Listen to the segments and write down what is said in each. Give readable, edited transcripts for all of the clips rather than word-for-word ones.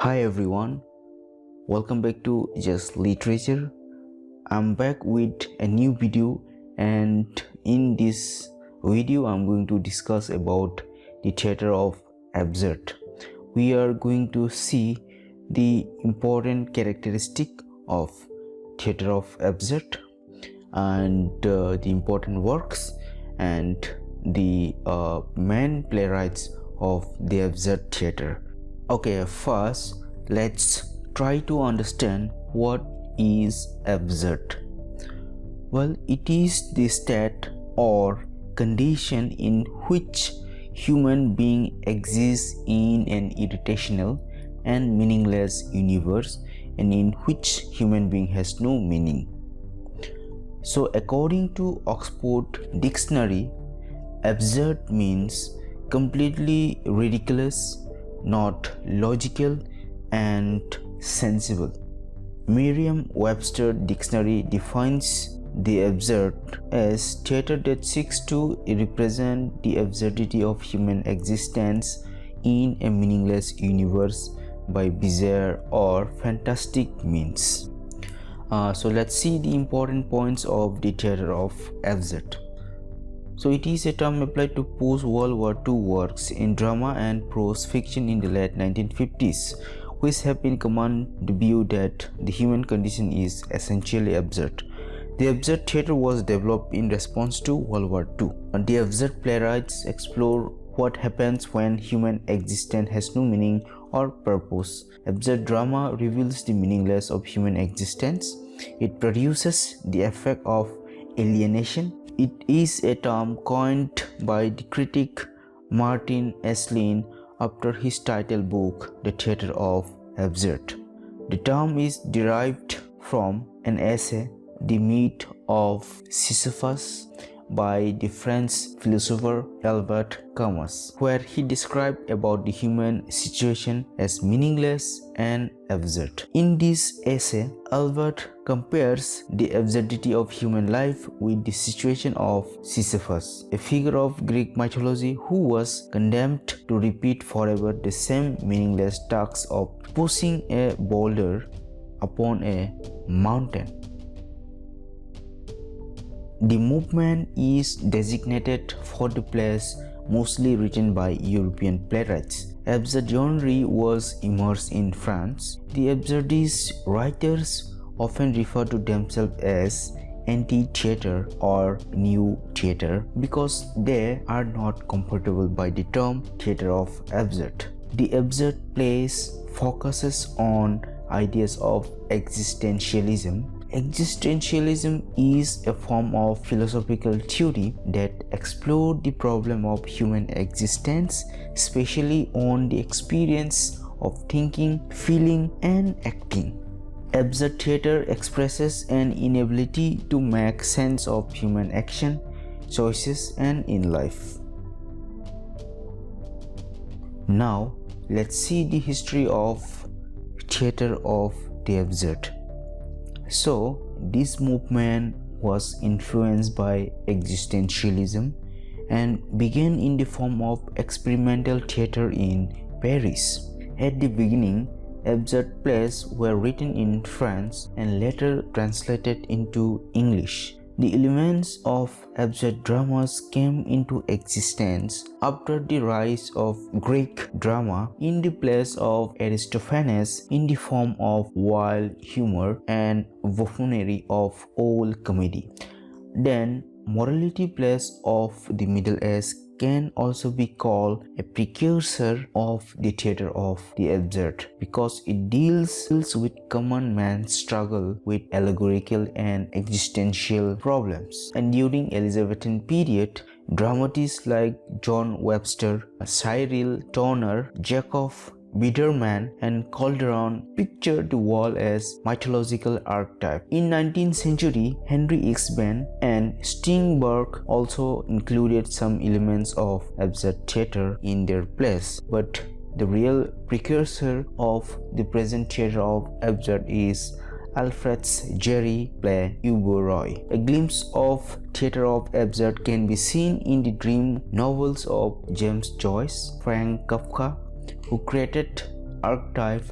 Hi everyone, welcome back to Just Literature. I'm back with a new video, and in this video I'm going to discuss about the theater of absurd. We are going to see the important characteristic of theater of absurd and the important works and the main playwrights of the absurd theater. Okay, first let's try to understand what is absurd. Well, it is the state or condition in which human being exists in an irrational and meaningless universe, and in which human being has no meaning. So according to Oxford Dictionary, absurd means completely ridiculous, not logical and sensible. Merriam-Webster Dictionary defines the absurd as theater that seeks to represent the absurdity of human existence in a meaningless universe by bizarre or fantastic means. So let's see the important points of the theater of absurd. So it is a term applied to post-World War II works in drama and prose fiction in the late 1950s, which have been command the view that the human condition is essentially absurd. The absurd theater was developed in response to World War II. The absurd playwrights explore what happens when human existence has no meaning or purpose. Absurd drama reveals the meaninglessness of human existence. It produces the effect of alienation. It is a term coined by the critic Martin Esslin after his title book, The Theater of Absurd. The term is derived from an essay, The Myth of Sisyphus, by the French philosopher Albert Camus, where he described about the human situation as meaningless and absurd. In this essay, Albert compares the absurdity of human life with the situation of Sisyphus, a figure of Greek mythology who was condemned to repeat forever the same meaningless task of pushing a boulder upon a mountain. The movement is designated for the plays mostly written by European playwrights. Absurd genre was immersed in France. The absurdist writers often refer to themselves as anti-theater or new theater because they are not comfortable by the term theater of absurd. The absurd plays focuses on ideas of existentialism. Existentialism is a form of philosophical theory that explores the problem of human existence, especially on the experience of thinking, feeling, and acting. Absurd theater expresses an inability to make sense of human action, choices, and in life. Now, let's see the history of theater of the absurd. So, this movement was influenced by existentialism and began in the form of experimental theater in Paris. At the beginning, absurd plays were written in French and later translated into English. The elements of absurd dramas came into existence after the rise of Greek drama in the place of Aristophanes in the form of wild humor and buffoonery of old comedy. Then, morality plays of the Middle Ages can also be called a precursor of the theater of the absurd because it deals with common man's struggle with allegorical and existential problems. And during Elizabethan period, dramatists like John Webster, Cyril Tourneur, Jacob Biederman, and Calderon pictured the world as mythological archetype. In 19th century, Henry Ibsen and Strindberg also included some elements of absurd theater in their plays, but the real precursor of the present theater of absurd is Alfred's Jerry play Hugo Roy. A glimpse of theater of absurd can be seen in the dream novels of James Joyce, Frank Kafka, who created archetype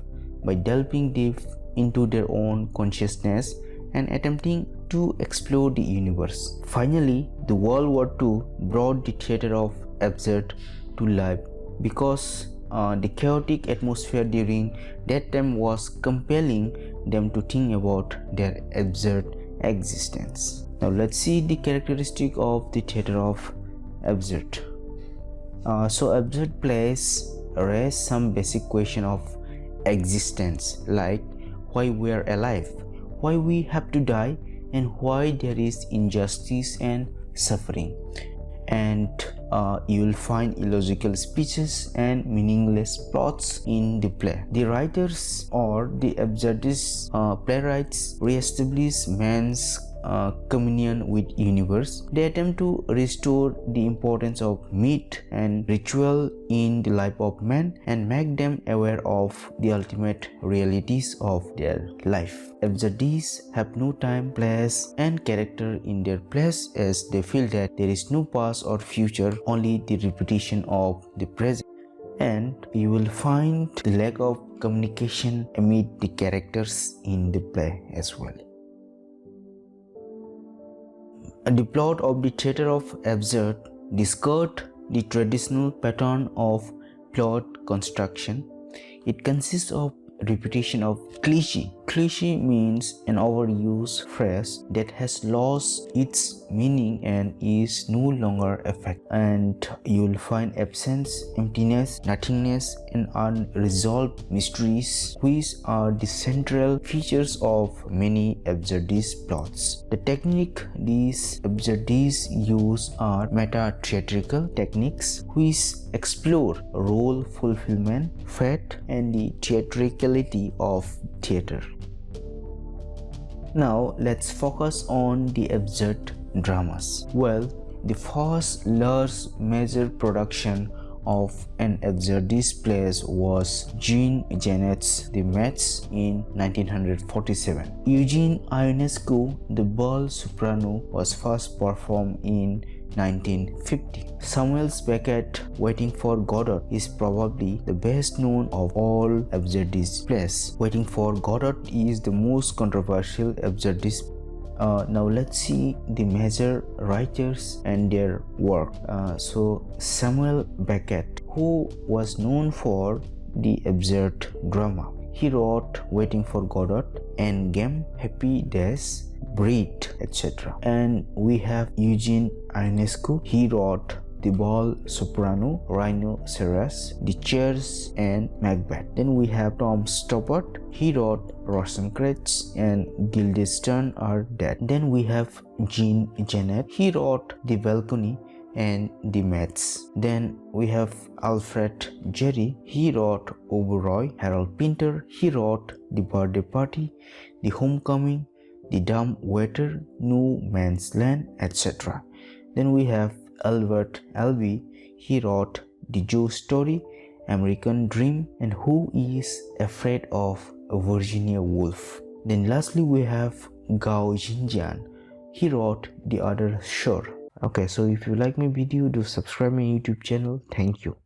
by delving deep into their own consciousness and attempting to explore the universe. Finally, the World War II brought the theater of absurd to life because the chaotic atmosphere during that time was compelling them to think about their absurd existence. Now let's see the characteristic of the theater of absurd. So absurd plays raise some basic question of existence, like why we are alive, why we have to die, and why there is injustice and suffering. And you will find illogical speeches and meaningless plots in the play. The writers or the absurdist playwrights re-establish man's communion with universe. They attempt to restore the importance of myth and ritual in the life of man and make them aware of the ultimate realities of their life. Absurdists have no time, place and character in their plays, as they feel that there is no past or future, only the repetition of the present. And you will find the lack of communication amid the characters in the play as well. The plot of the theater of absurd discards the traditional pattern of plot construction. It consists of repetition of cliché. Cliché means an overused phrase that has lost its meaning and is no longer effective. And you'll find absence, emptiness, nothingness, and unresolved mysteries, which are the central features of many absurdist plots. The technique these absurdists use are meta-theatrical techniques, which explore role fulfillment, fate, and the theatricality of theater. Now let's focus on the absurd dramas. Well, the first large major production of an absurdist play was Jean Genet's The Mets in 1947. Eugene Ionescu, the bald soprano, was first performed in 1950. Samuel Beckett's Waiting for Godot is probably the best known of all absurdist plays. Waiting for Godot is the most controversial absurdist. Now let's see the major writers and their work. So Samuel Beckett, who was known for the absurd drama. He wrote Waiting for Godot, Endgame, Happy Days, Breed, etc. And we have Eugene Ionescu. He wrote The Bald Soprano, Rhinoceros, The Chairs, and Macbeth. Then we have Tom Stoppard. He wrote Rosencrantz and Guildenstern Are Dead. Then we have Jean Genet. He wrote The Balcony and The Mets. Then we have Alfred Jarry. He wrote Oberoi. Harold Pinter. He wrote The Birthday Party, The Homecoming, The Dumb Waiter, No Man's Land, etc. Then we have Albert Alby. He wrote The Joe Story, American Dream, and Who is Afraid of Virginia Woolf. Then lastly we have Gao Jinjian. He wrote The Other Shore. Okay, so if you like my video, do subscribe my YouTube channel. Thank you.